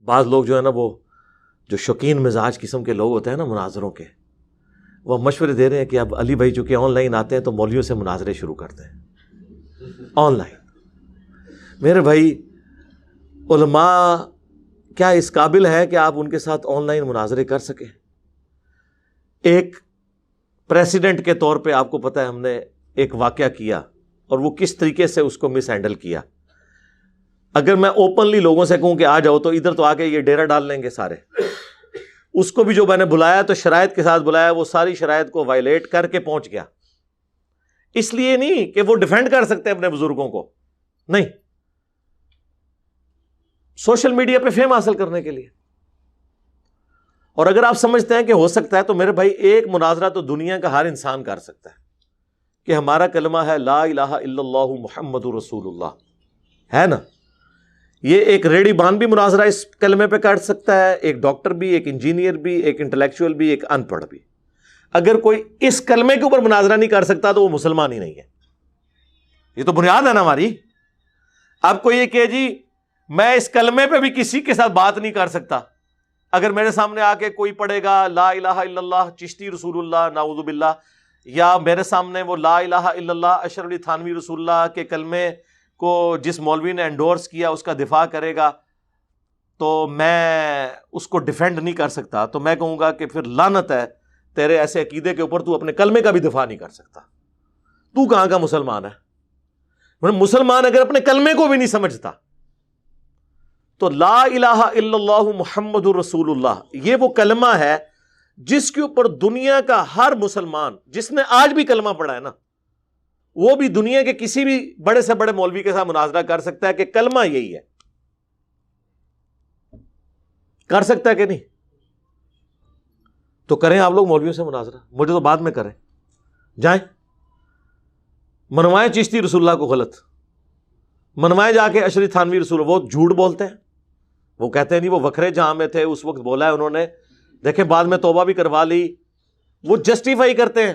بعض لوگ جو ہے نا، وہ جو شوقین مزاج قسم کے لوگ ہوتے ہیں نا مناظروں کے، وہ مشورے دے رہے ہیں کہ اب علی بھائی چونکہ آن لائن آتے ہیں تو مولویوں سے مناظرے شروع کرتے ہیں آن لائن۔ میرے بھائی، علماء کیا اس قابل ہے کہ آپ ان کے ساتھ آن لائن مناظرے کر سکیں؟ ایک پریسیڈنٹ کے طور پہ آپ کو پتہ ہے ہم نے ایک واقعہ کیا اور وہ کس طریقے سے اس کو مس ہینڈل کیا۔ اگر میں اوپنلی لوگوں سے کہوں کہ آ جاؤ تو ادھر تو آ کے یہ ڈیرا ڈال لیں گے سارے۔ اس کو بھی جو میں نے بلایا تو شرائط کے ساتھ بلایا، وہ ساری شرائط کو وائلیٹ کر کے پہنچ گیا۔ اس لیے نہیں کہ وہ ڈیفینڈ کر سکتے اپنے بزرگوں کو، نہیں، سوشل میڈیا پہ فیم حاصل کرنے کے لیے۔ اور اگر آپ سمجھتے ہیں کہ ہو سکتا ہے تو میرے بھائی، ایک مناظرہ تو دنیا کا ہر انسان کر سکتا ہے کہ ہمارا کلمہ ہے لا الہ الا اللہ محمد رسول اللہ، ہے نا؟ یہ ایک ریڈی بان بھی مناظرہ اس کلمے پہ کر سکتا ہے، ایک ڈاکٹر بھی، ایک انجینئر بھی، ایک انٹلیکچوئل بھی، ایک ان پڑھ بھی۔ اگر کوئی اس کلمے کے اوپر مناظرہ نہیں کر سکتا تو وہ مسلمان ہی نہیں ہے۔ یہ تو بنیاد ہے نا ہماری۔ اب کوئی یہ کہ جی میں اس کلمے پہ بھی کسی کے ساتھ بات نہیں کر سکتا، اگر میرے سامنے آ کے کوئی پڑھے گا لا الہ الا اللہ چشتی رسول اللہ نعوذ باللہ، یا میرے سامنے وہ لا الہ الا اللہ اشرف علی تھانوی رسول اللہ کے کلمے کو جس مولوی نے انڈورس کیا اس کا دفاع کرے گا، تو میں اس کو ڈیفینڈ نہیں کر سکتا، تو میں کہوں گا کہ پھر لعنت ہے تیرے ایسے عقیدے کے اوپر، تو اپنے کلمے کا بھی دفاع نہیں کر سکتا، تو کہاں کا مسلمان ہے؟ مسلمان اگر اپنے کلمے کو بھی نہیں سمجھتا تو لا الہ الا اللہ محمد رسول اللہ یہ وہ کلمہ ہے جس کے اوپر دنیا کا ہر مسلمان جس نے آج بھی کلمہ پڑھا ہے نا، وہ بھی دنیا کے کسی بھی بڑے سے بڑے مولوی کے ساتھ مناظرہ کر سکتا ہے کہ کلمہ یہی ہے۔ کر سکتا ہے کہ نہیں؟ تو کریں آپ لوگ مولویوں سے مناظرہ، مجھے تو بعد میں کریں، جائیں منوائیں چشتی رسول اللہ کو غلط، منوائیں جا کے اشرف تھانوی رسول، وہ جھوٹ بولتے ہیں، وہ کہتے ہیں نہیں وہ وکھرے جہاں میں تھے اس وقت بولا ہے انہوں نے، دیکھیں بعد میں توبہ بھی کروا لی، وہ جسٹیفائی کرتے ہیں۔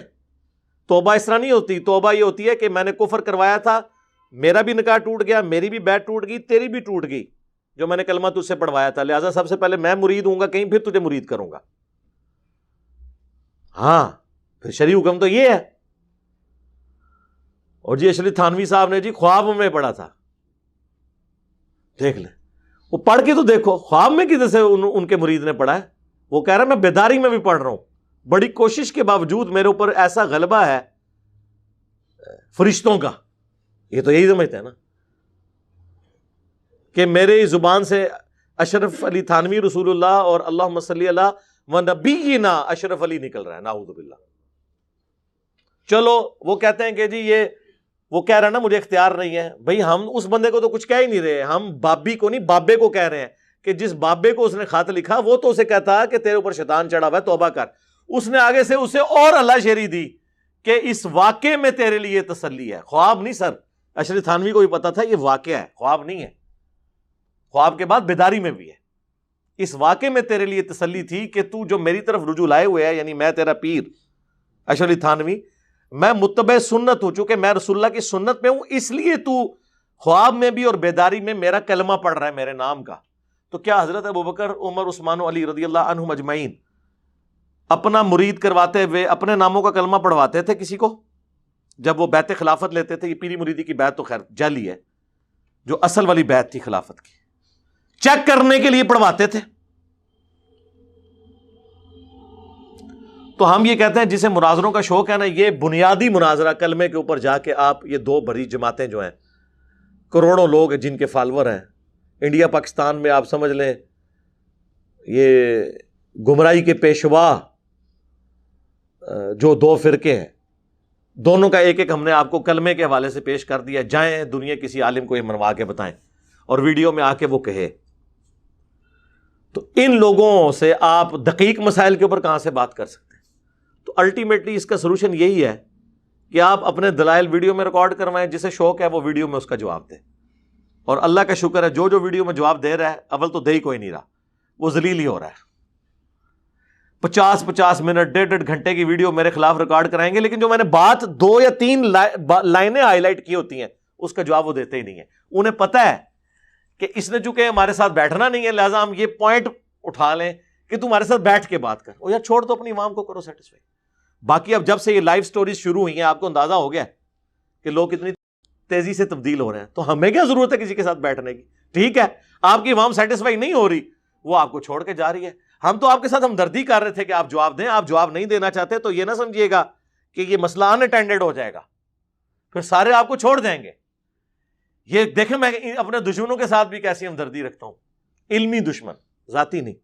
توبہ اس طرح نہیں ہوتی، توبہ یہ ہوتی ہے کہ میں نے کفر کروایا تھا، میرا بھی نکاح ٹوٹ گیا، میری بھی بیعت ٹوٹ گئی، تیری بھی ٹوٹ گئی جو میں نے کلمہ تجھ سے پڑھوایا تھا، لہٰذا سب سے پہلے میں مرید ہوں گا کہیں، پھر تجھے مرید کروں گا۔ ہاں پھر شرعی حکم تو یہ ہے۔ اور جی اشرف تھانوی صاحب نے جی خواب میں پڑھا تھا، دیکھ لیں، وہ پڑھ کے تو دیکھو خواب میں کدھر سے ان کے مرید نے پڑھا ہے۔ وہ کہہ رہا ہے میں بیداری میں بھی پڑھ رہا ہوں، بڑی کوشش کے باوجود میرے اوپر ایسا غلبہ ہے فرشتوں کا، یہ تو یہی سمجھتے ہیں نا کہ میرے زبان سے اشرف علی تھانوی رسول اللہ اور اللہم صلی علی و نبینا اشرف علی نکل رہا ہے، نعوذ باللہ۔ چلو وہ کہتے ہیں کہ جی یہ وہ کہہ رہا ہے نا مجھے اختیار نہیں ہے، بھئی ہم اس بندے کو تو کچھ کہہ ہی نہیں رہے، ہم بابی کو نہیں بابے کو کہہ رہے ہیں کہ جس بابے کو اس نے خط لکھا وہ تو اسے کہتا کہ تیرے اوپر شیطان چڑھا ہوا ہے توبہ کر، اس نے آگے سے اسے اور اللہ شیری دی کہ اس واقعے میں تیرے لیے تسلی ہے، خواب نہیں سر، اشرف تھانوی کو بھی پتا تھا یہ واقعہ ہے، خواب نہیں ہے، خواب کے بعد بیداری میں بھی ہے، اس واقعے میں تیرے لیے تسلی تھی کہ تو جو میری طرف رجوع لائے ہوئے ہے، یعنی میں تیرا پیر اشرف علی تھانوی، میں متبع سنت ہوں، چونکہ میں رسول اللہ کی سنت میں ہوں، اس لیے تو خواب میں بھی اور بیداری میں میرا کلمہ پڑھ رہا ہے میرے نام کا۔ تو کیا حضرت ابوبکر عمر عثمان و علی رضی اللہ عنہم اجمعین اپنا مرید کرواتے ہوئے اپنے ناموں کا کلمہ پڑھواتے تھے کسی کو؟ جب وہ بیعت خلافت لیتے تھے، یہ پیری مریدی کی بیعت تو خیر جعلی ہے، جو اصل والی بیعت تھی خلافت کی، چیک کرنے کے لیے پڑھواتے تھے۔ تو ہم یہ کہتے ہیں جسے مناظروں کا شوق ہے نا، یہ بنیادی مناظرہ کلمے کے اوپر جا کے آپ یہ دو بڑی جماعتیں جو ہیں، کروڑوں لوگ ہیں جن کے فالوور ہیں انڈیا پاکستان میں، آپ سمجھ لیں یہ گمراہی کے پیشوا جو دو فرقے ہیں، دونوں کا ایک ایک ہم نے آپ کو کلمے کے حوالے سے پیش کر دیا، جائیں دنیا کسی عالم کو یہ منوا کے بتائیں اور ویڈیو میں آ کے وہ کہے۔ تو ان لوگوں سے آپ دقیق مسائل کے اوپر کہاں سے بات کر سکتے ہیں؟ تو الٹیمیٹلی اس کا سلوشن یہی ہے کہ آپ اپنے دلائل ویڈیو میں ریکارڈ کروائیں، جسے شوق ہے وہ ویڈیو میں اس کا جواب دے، اور اللہ کا شکر ہے جو ویڈیو میں جواب دے رہا ہے، اول تو دے ہی کوئی نہیں رہا، وہ ذلیل ہی ہو رہا ہے۔ 50 منٹ 1.5 گھنٹے کی ویڈیو میرے خلاف ریکارڈ کرائیں گے، لیکن جو میں نے بات 2 یا 3 لائنیں ہائی لائٹ کی ہوتی ہیں اس کا جواب وہ دیتے ہی نہیں ہے۔ انہیں پتہ ہے کہ اس نے چونکہ ہمارے ساتھ بیٹھنا نہیں ہے لہٰذا ہم یہ پوائنٹ اٹھا لیں کہ تمہارے ساتھ بیٹھ کے بات کر. یا چھوڑ دو اپنی عوام کو کرو سیٹسفائی. باقی اب جب سے یہ لائف سٹوریز شروع ہوئی ہیں آپ کو اندازہ ہو گیا کہ لوگ اتنی تیزی سے تبدیل ہو رہے ہیں, تو ہمیں کیا ضرورت ہے کسی کے ساتھ بیٹھنے کی. ٹھیک ہے آپ کی عوام سیٹسفائی نہیں ہو رہی, وہ آپ کو چھوڑ کے جا رہی ہے. ہم تو آپ کے ساتھ ہمدردی کر رہے تھے کہ آپ جواب دیں, آپ جواب نہیں دینا چاہتے تو یہ نہ سمجھیے گا کہ یہ مسئلہ ان اٹینڈڈ ہو جائے گا, پھر سارے آپ کو چھوڑ دیں گے. یہ دیکھیں میں اپنے دشمنوں کے ساتھ بھی کیسی ہمدردی رکھتا ہوں, علمی دشمن, ذاتی نہیں,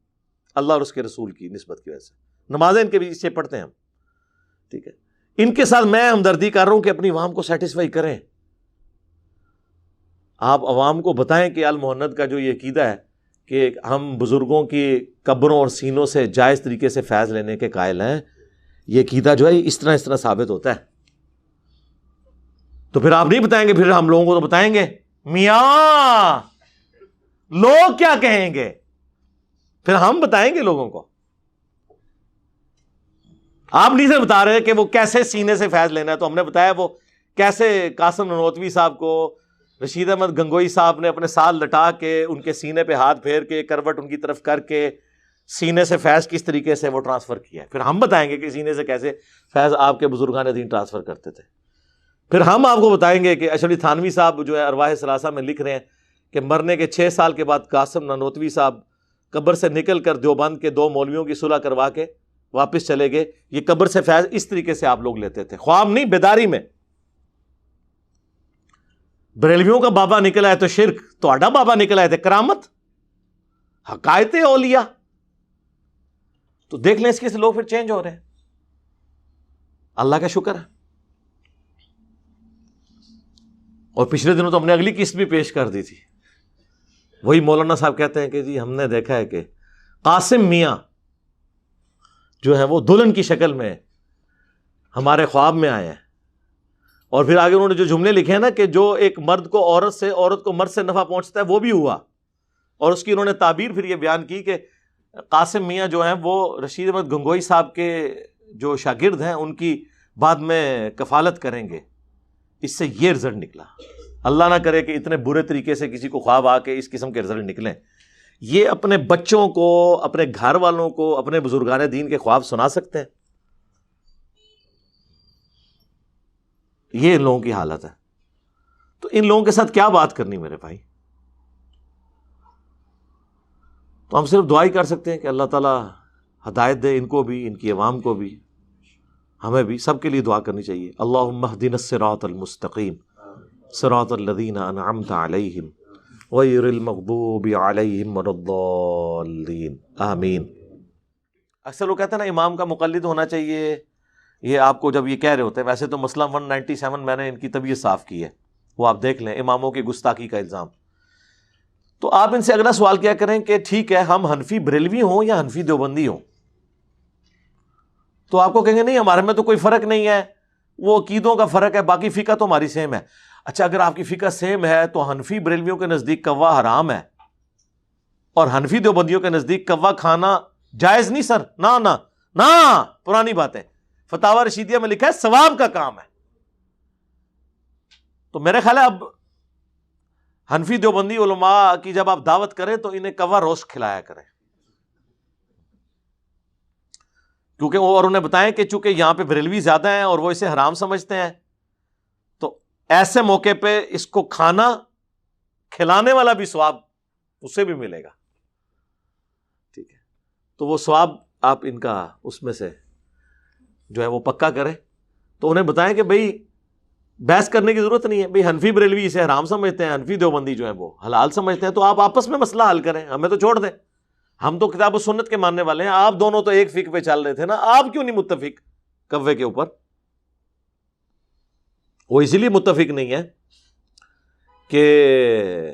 اللہ اور اس کے رسول کی نسبت کی وجہ سے. نمازیں ان کے پیچھے پڑھتے ہیں ہم, ٹھیک ہے, ان کے ساتھ میں ہمدردی کر رہا ہوں کہ اپنی عوام کو سیٹسفائی کریں. آپ عوام کو بتائیں کہ المحنت کا جو یہ عقیدہ ہے کہ ہم بزرگوں کی قبروں اور سینوں سے جائز طریقے سے فیض لینے کے قائل ہیں, یہ عقیدہ جو ہے اس طرح ثابت ہوتا ہے. تو پھر آپ نہیں بتائیں گے, پھر ہم لوگوں کو تو بتائیں گے میاں لوگ کیا کہیں گے, پھر ہم بتائیں گے لوگوں کو. آپ نہیں سے بتا رہے کہ وہ کیسے سینے سے فیض لینا ہے, تو ہم نے بتایا وہ کیسے قاسم نانوتوی صاحب کو رشید احمد گنگوئی صاحب نے اپنے ساتھ لٹا کے ان کے سینے پہ ہاتھ پھیر کے کروٹ ان کی طرف کر کے سینے سے فیض کس طریقے سے وہ ٹرانسفر کیا ہے. پھر ہم بتائیں گے کہ سینے سے کیسے فیض آپ کے بزرگان دین ٹرانسفر کرتے تھے. پھر ہم آپ کو بتائیں گے کہ اشرف تھانوی صاحب جو ہے ارواح ثلاثہ میں لکھ رہے ہیں کہ مرنے کے 6 سال کے بعد قاسم نانوتوی صاحب قبر سے نکل کر دیوبند کے 2 مولویوں کی صلح کروا کے واپس چلے گئے. یہ قبر سے فیض اس طریقے سے آپ لوگ لیتے تھے, خواب نہیں بیداری میں. بریلویوں کا بابا نکلا ہے تو شرک, تو بابا نکلا ہے تو کرامت, حقائق اولیاء. تو دیکھ لیں اس کے سے لوگ پھر چینج ہو رہے ہیں, اللہ کا شکر ہے. اور پچھلے دنوں تو ہم نے اگلی قسط بھی پیش کر دی تھی. وہی مولانا صاحب کہتے ہیں کہ جی ہم نے دیکھا ہے کہ قاسم میاں جو ہے وہ دلہن کی شکل میں ہمارے خواب میں آئے ہیں. اور پھر آگے انہوں نے جو جملے لکھے ہیں نا کہ جو ایک مرد کو عورت سے, عورت کو مرد سے نفع پہنچتا ہے وہ بھی ہوا. اور اس کی انہوں نے تعبیر پھر یہ بیان کی کہ قاسم میاں جو ہیں وہ رشید احمد گنگوئی صاحب کے جو شاگرد ہیں ان کی بعد میں کفالت کریں گے. اس سے یہ رزلٹ نکلا. اللہ نہ کرے کہ اتنے برے طریقے سے کسی کو خواب آ کے اس قسم کے رزلٹ نکلیں. یہ اپنے بچوں کو, اپنے گھر والوں کو, اپنے بزرگان دین کے خواب سنا سکتے ہیں؟ یہ ان لوگوں کی حالت ہے. تو ان لوگوں کے ساتھ کیا بات کرنی میرے بھائی؟ تو ہم صرف دعا ہی کر سکتے ہیں کہ اللہ تعالیٰ ہدایت دے ان کو بھی, ان کی عوام کو بھی, ہمیں بھی, سب کے لیے دعا کرنی چاہیے. اللہم اہدنا الصراط المستقیم صراط الذین انعمت علیہم غیر المغضوب علیہم ولا الضالین آمین. اکثر لوگ کہتے ہیں نا امام کا مقلد ہونا چاہیے, یہ آپ کو جب یہ کہہ رہے ہوتے ہیں, ویسے تو مسئلہ 197 میں نے ان کی طبیعت صاف کی ہے, وہ آپ دیکھ لیں, اماموں کی گستاخی کا الزام. تو آپ ان سے اگلا سوال کیا کریں کہ ٹھیک ہے ہم حنفی بریلوی ہوں یا حنفی دیوبندی ہوں, تو آپ کو کہیں گے نہیں ہمارے میں تو کوئی فرق نہیں ہے, وہ عقیدوں کا فرق ہے, باقی فقہ تو ہماری سیم ہے. اچھا اگر آپ کی فقہ سیم ہے تو حنفی بریلویوں کے نزدیک کوا حرام ہے اور حنفی دیوبندیوں کے نزدیک کوا کھانا جائز نہیں سر, نہ نہ نہ, پرانی بات ہے. فتاوی رشیدیہ میں لکھا ہے ثواب کا کام ہے. تو میرے خیال ہے اب حنفی دیوبندی علماء کی جب آپ دعوت کریں تو انہیں کوا روسٹ کھلایا کریں, کیونکہ وہ اور انہیں بتائیں کہ چونکہ یہاں پہ بریلوی زیادہ ہیں اور وہ اسے حرام سمجھتے ہیں, تو ایسے موقع پہ اس کو کھانا کھلانے والا بھی ثواب اسے بھی ملے گا. ٹھیک ہے, تو وہ ثواب آپ ان کا اس میں سے جو ہے وہ پکا کریں. تو انہیں بتائیں کہ بھئی بحث کرنے کی ضرورت نہیں ہے, بھئی حنفی بریلوی اسے حرام سمجھتے ہیں, حنفی دیوبندی جو ہے وہ حلال سمجھتے ہیں, تو آپ آپس میں مسئلہ حل کریں, ہمیں تو چھوڑ دیں. ہم تو کتاب و سنت کے ماننے والے ہیں, آپ دونوں تو ایک فقہ پہ چل رہے تھے نا, آپ کیوں نہیں متفق کوے کے اوپر؟ وہ اسی لیے متفق نہیں ہے کہ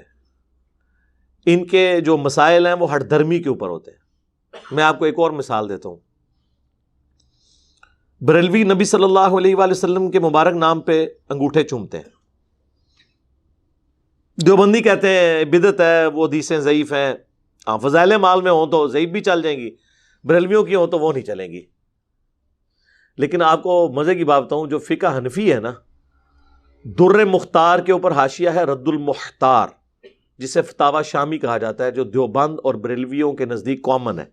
ان کے جو مسائل ہیں وہ ہٹ درمی کے اوپر ہوتے ہیں. میں آپ کو ایک اور مثال دیتا ہوں. بریلوی نبی صلی اللہ علیہ وآلہ وسلم کے مبارک نام پہ انگوٹھے چومتے ہیں, دیوبندی کہتے ہیں بدعت ہے, وہ حدیثیں ضعیف ہیں. ہاں فضائل مال میں ہوں تو ضعیف بھی چل جائیں گی, بریلویوں کی ہوں تو وہ نہیں چلیں گی. لیکن آپ کو مزے کی بات بتاؤں, جو فقہ حنفی ہے نا, در مختار کے اوپر حاشیہ ہے رد المختار, جسے فتاوی شامی کہا جاتا ہے، جو دیوبند اور بریلویوں کے نزدیک کامن ہے۔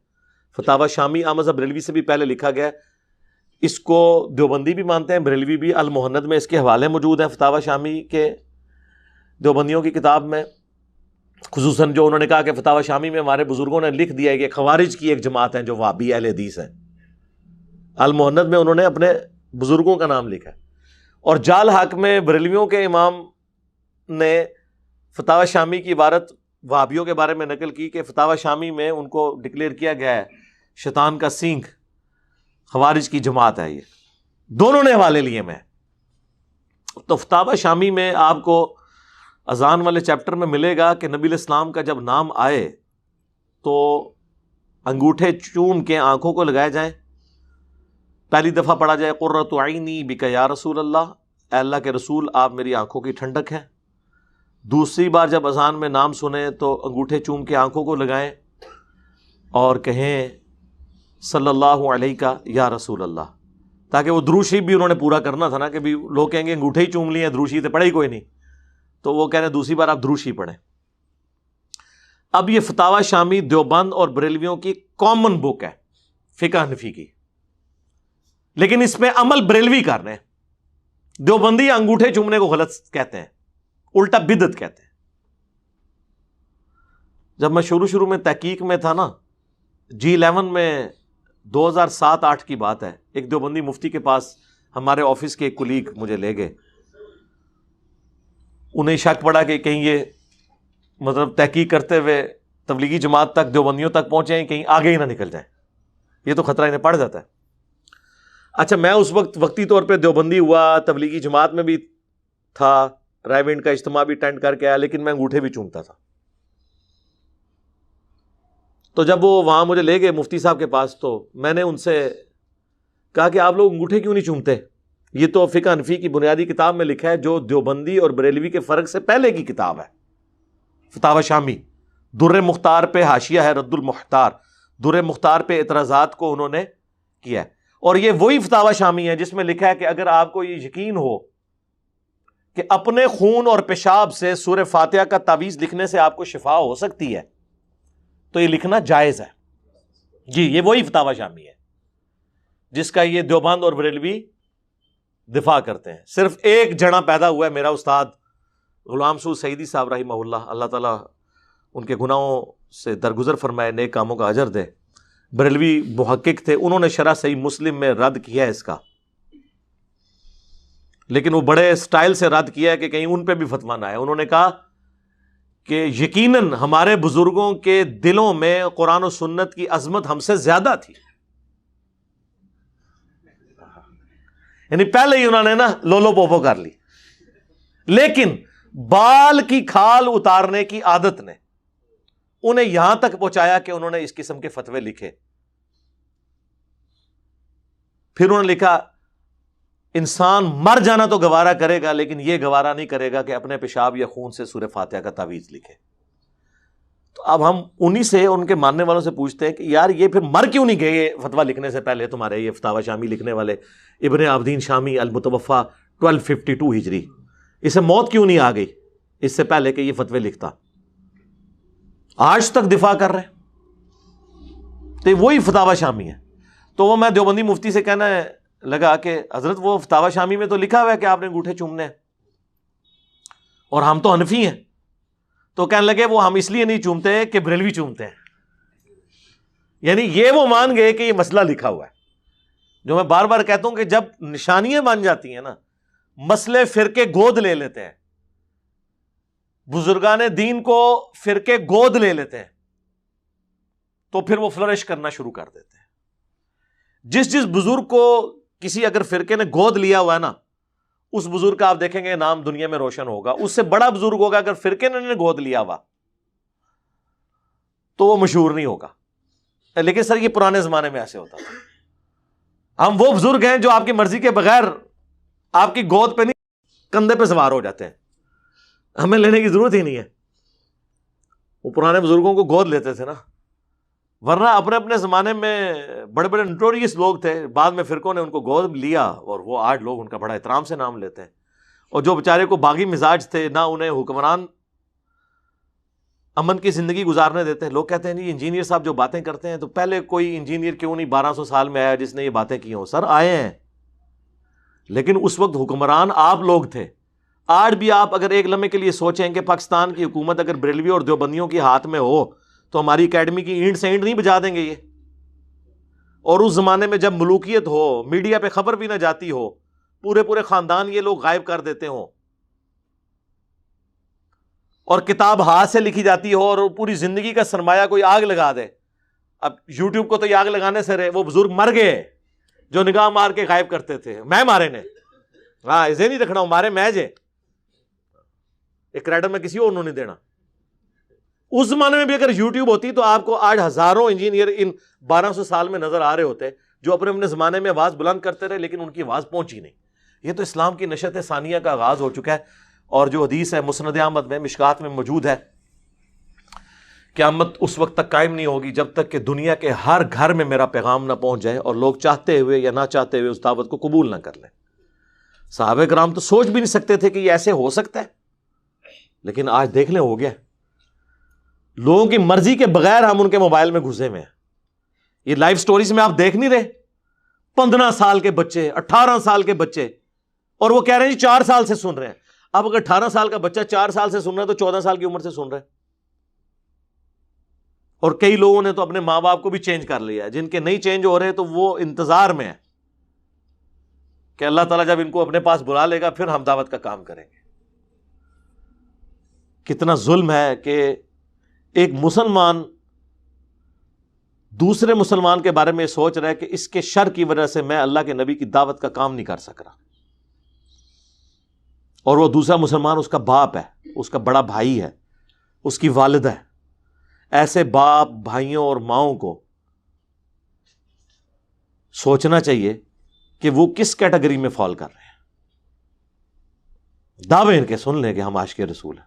فتاوی شامی احمد بریلوی سے بھی پہلے لکھا گیا ہے، اس کو دیوبندی بھی مانتے ہیں، بریلوی بھی۔ المہند میں اس کے حوالے موجود ہیں فتاوی شامی کے، دیوبندیوں کی کتاب میں، خصوصاً جو انہوں نے کہا کہ فتاوی شامی میں ہمارے بزرگوں نے لکھ دیا ہے کہ خوارج کی ایک جماعت ہے جو وہابی اہل حدیث ہیں۔ المہند میں انہوں نے اپنے بزرگوں کا نام لکھا ہے۔ اور جال حق میں بریلویوں کے امام نے فتاوی شامی کی عبارت وہابیوں کے بارے میں نقل کی کہ فتاوی شامی میں ان کو ڈکلیئر کیا گیا ہے شیطان کا سینگ، خوارج کی جماعت ہے۔ یہ دونوں نے حوالے لیے میں۔ تو فتاوی شامی میں آپ کو اذان والے چیپٹر میں ملے گا کہ نبی علیہ السلام کا جب نام آئے تو انگوٹھے چوم کے آنکھوں کو لگائے جائیں۔ پہلی دفعہ پڑھا جائے قرۃ عینی بک یا رسول اللہ، اے اللہ کے رسول آپ میری آنکھوں کی ٹھنڈک ہیں۔ دوسری بار جب اذان میں نام سنیں تو انگوٹھے چوم کے آنکھوں کو لگائیں اور کہیں صلی اللہ علیہ یا رسول اللہ، تاکہ وہ درود شریف بھی انہوں نے پورا کرنا تھا نا، کہ بھی لوگ کہیں گے انگوٹھے ہی چوم لیے، درود شریف تو پڑھا ہی کوئی نہیں، تو وہ کہہ رہے ہیں دوسری بار آپ درود شریف پڑھیں۔ اب یہ فتاوی شامی دیوبند اور بریلویوں کی کامن بک ہے فقہ حنفی کی، لیکن اس میں عمل بریلوی کر رہے ہیں۔ دیوبندی انگوٹھے چومنے کو غلط کہتے ہیں، الٹا بدعت کہتے ہیں۔ جب میں شروع میں تحقیق میں تھا نا، G11 میں 2007-8 کی بات ہے، ایک دیوبندی مفتی کے پاس ہمارے آفس کے ایک کولیگ مجھے لے گئے۔ انہیں شک پڑا کہ کہیں یہ مطلب تحقیق کرتے ہوئے تبلیغی جماعت تک، دیوبندیوں تک پہنچے، کہیں آگے ہی نہ نکل جائیں، یہ تو خطرہ انہیں پڑ جاتا ہے۔ اچھا، میں اس وقت وقتی طور پہ دیوبندی ہوا، تبلیغی جماعت میں بھی تھا، رائے وینڈ کا اجتماع بھی اٹینڈ کر کے آیا، لیکن میں انگوٹھے بھی چومتا تھا۔ تو جب وہ وہاں مجھے لے گئے مفتی صاحب کے پاس، تو میں نے ان سے کہا کہ آپ لوگ انگوٹھے کیوں نہیں چومتے؟ یہ تو فقہ حنفی کی بنیادی کتاب میں لکھا ہے، جو دیوبندی اور بریلوی کے فرق سے پہلے کی کتاب ہے، فتاوی شامی۔ در مختار پہ حاشیہ ہے رد المختار، در مختار پہ اعتراضات کو انہوں نے کیا ہے، اور یہ وہی فتاوی شامی ہے جس میں لکھا ہے کہ اگر آپ کو یہ یقین ہو کہ اپنے خون اور پیشاب سے سورہ فاتحہ کا تعویذ لکھنے سے آپ کو شفا ہو سکتی ہے تو یہ لکھنا جائز ہے۔ جی، یہ وہی فتاوی شامی ہے جس کا یہ دیوبند اور بریلوی دفاع کرتے ہیں۔ صرف ایک جنا پیدا ہوا ہے، میرا استاد غلام سعود سعیدی صاحب رحمہ اللہ، اللہ تعالیٰ ان کے گناہوں سے درگزر فرمائے، نیک کاموں کا اجر دے، بریلوی محقق تھے، انہوں نے شرح صحیح مسلم میں رد کیا ہے اس کا، لیکن وہ بڑے سٹائل سے رد کیا ہے کہ کہیں ان پہ بھی فتویٰ نہ آئے۔ انہوں نے کہا کہ یقیناً ہمارے بزرگوں کے دلوں میں قرآن و سنت کی عظمت ہم سے زیادہ تھی، یعنی پہلے ہی انہوں نے نا لولو پوپو کر لی، لیکن بال کی کھال اتارنے کی عادت نے انہیں یہاں تک پہنچایا کہ انہوں نے اس قسم کے فتوے لکھے۔ پھر انہوں نے لکھا انسان مر جانا تو گوارا کرے گا، لیکن یہ گوارا نہیں کرے گا کہ اپنے پیشاب یا خون سے سورہ فاتحہ کا تعویذ لکھے۔ تو اب ہم انہی سے، ان کے ماننے والوں سے پوچھتے ہیں کہ یار یہ پھر مر کیوں نہیں گئے فتویٰ لکھنے سے پہلے تمہارے یہ فتاوی شامی لکھنے والے ابن عابدین شامی المتوفا 1252 ہجری، اسے موت کیوں نہیں آ گئی اس سے پہلے کہ یہ فتوے لکھتا؟ آج تک دفاع کر رہے ہیں۔ تو وہی فتاوی شامی ہے۔ تو وہ میں دیوبندی مفتی سے کہنا لگا کہ حضرت وہ فتاوی شامی میں تو لکھا ہوا ہے کہ آپ نے انگوٹھے چومنے ہیں، اور ہم تو حنفی ہیں۔ تو کہنے لگے وہ ہم اس لیے نہیں چومتے کہ بریلوی چومتے ہیں، یعنی یہ وہ مان گئے کہ یہ مسئلہ لکھا ہوا ہے۔ جو میں بار بار کہتا ہوں کہ جب نشانیاں بن جاتی ہیں نا، مسئلے فرقے گود لے لیتے ہیں، بزرگان دین کو فرقے گود لے لیتے ہیں، تو پھر وہ فلرش کرنا شروع کر دیتے ہیں۔ جس بزرگ کو کسی اگر فرقے نے گود لیا ہوا ہے نا، اس بزرگ کا آپ دیکھیں گے نام دنیا میں روشن ہوگا۔ اس سے بڑا بزرگ ہوگا اگر فرقے نے گود لیا ہوا تو وہ مشہور نہیں ہوگا۔ لیکن سر یہ پرانے زمانے میں ایسے ہوتا تھا۔ ہم وہ بزرگ ہیں جو آپ کی مرضی کے بغیر آپ کی گود پہ نہیں، کندھے پہ سوار ہو جاتے ہیں، ہمیں لینے کی ضرورت ہی نہیں ہے۔ وہ پرانے بزرگوں کو گود لیتے تھے نا، ورنہ اپنے اپنے زمانے میں بڑے بڑے نوٹوریس لوگ تھے، بعد میں فرقوں نے ان کو گود لیا، اور وہ آج لوگ ان کا بڑا احترام سے نام لیتے ہیں۔ اور جو بیچارے کو باغی مزاج تھے، نہ انہیں حکمران امن کی زندگی گزارنے دیتے ہیں. لوگ کہتے ہیں جی انجینئر صاحب جو باتیں کرتے ہیں, تو پہلے کوئی انجینئر کیوں نہیں 1200 سال میں آیا جس نے یہ باتیں کی ہوں؟ سر آئے ہیں, لیکن اس وقت حکمران آپ لوگ تھے. آج بھی آپ اگر ایک لمحے کے لیے سوچیں کہ پاکستان کی حکومت اگر بریلوی اور دیوبندیوں کے ہاتھ میں ہو تو ہماری اکیڈمی کی اینٹ سے اینٹ نہیں بجا دیں گے یہ. اور اس زمانے میں جب ملوکیت ہو, میڈیا پہ خبر بھی نہ جاتی ہو, پورے خاندان یہ لوگ غائب کر دیتے ہوں, اور کتاب ہاتھ سے لکھی جاتی ہو, اور پوری زندگی کا سرمایہ کوئی آگ لگا دے. اب یوٹیوب کو تو یہ آگ لگانے سے رہے, وہ بزرگ مر گئے جو نگاہ مار کے غائب کرتے تھے. میں مارے نے, ہاں اسے نہیں رکھنا ہوں, مارے میں جے ایک کریڈٹ میں کسی اور نہیں دینا. اس زمانے میں بھی اگر یوٹیوب ہوتی تو آپ کو آج ہزاروں انجینئر ان 1200 سال میں نظر آ رہے ہوتے جو اپنے اپنے زمانے میں آواز بلند کرتے رہے, لیکن ان کی آواز پہنچی نہیں. یہ تو اسلام کی نشت ثانیہ کا آغاز ہو چکا ہے. اور جو حدیث ہے مسند احمد میں مشکات میں موجود ہے, قیامت اس وقت تک قائم نہیں ہوگی جب تک کہ دنیا کے ہر گھر میں میرا پیغام نہ پہنچ جائے اور لوگ چاہتے ہوئے یا نہ چاہتے ہوئے اس دعوت کو قبول نہ کر لیں. صحابہ کرام تو سوچ بھی نہیں سکتے تھے کہ یہ ایسے ہو سکتا ہے, لیکن آج دیکھ لیں ہو گیا. لوگوں کی مرضی کے بغیر ہم ان کے موبائل میں گھسے ہوئے ہیں. یہ لائف سٹوریز میں آپ دیکھ نہیں رہے, 15 سال کے بچے, 18 سال کے بچے, اور وہ کہہ رہے ہیں جی 4 سال سے سن رہے ہیں. اب اگر 18 سال کا بچہ 4 سال سے سن رہا ہے تو 14 سال کی عمر سے سن رہا ہے. اور کئی لوگوں نے تو اپنے ماں باپ کو بھی چینج کر لیا ہے. جن کے نہیں چینج ہو رہے تو وہ انتظار میں ہے کہ اللہ تعالیٰ جب ان کو اپنے پاس بلا لے گا پھر ہم دعوت کا کام کریں گے. کتنا ظلم ہے کہ ایک مسلمان دوسرے مسلمان کے بارے میں سوچ رہا ہے کہ اس کے شر کی وجہ سے میں اللہ کے نبی کی دعوت کا کام نہیں کر سک رہا, اور وہ دوسرا مسلمان اس کا باپ ہے, اس کا بڑا بھائی ہے, اس کی والدہ ہے. ایسے باپ بھائیوں اور ماؤں کو سوچنا چاہیے کہ وہ کس کیٹیگری میں فال کر رہے ہیں. دعوے ان کے سن لیں کہ ہم عاشق رسول ہیں.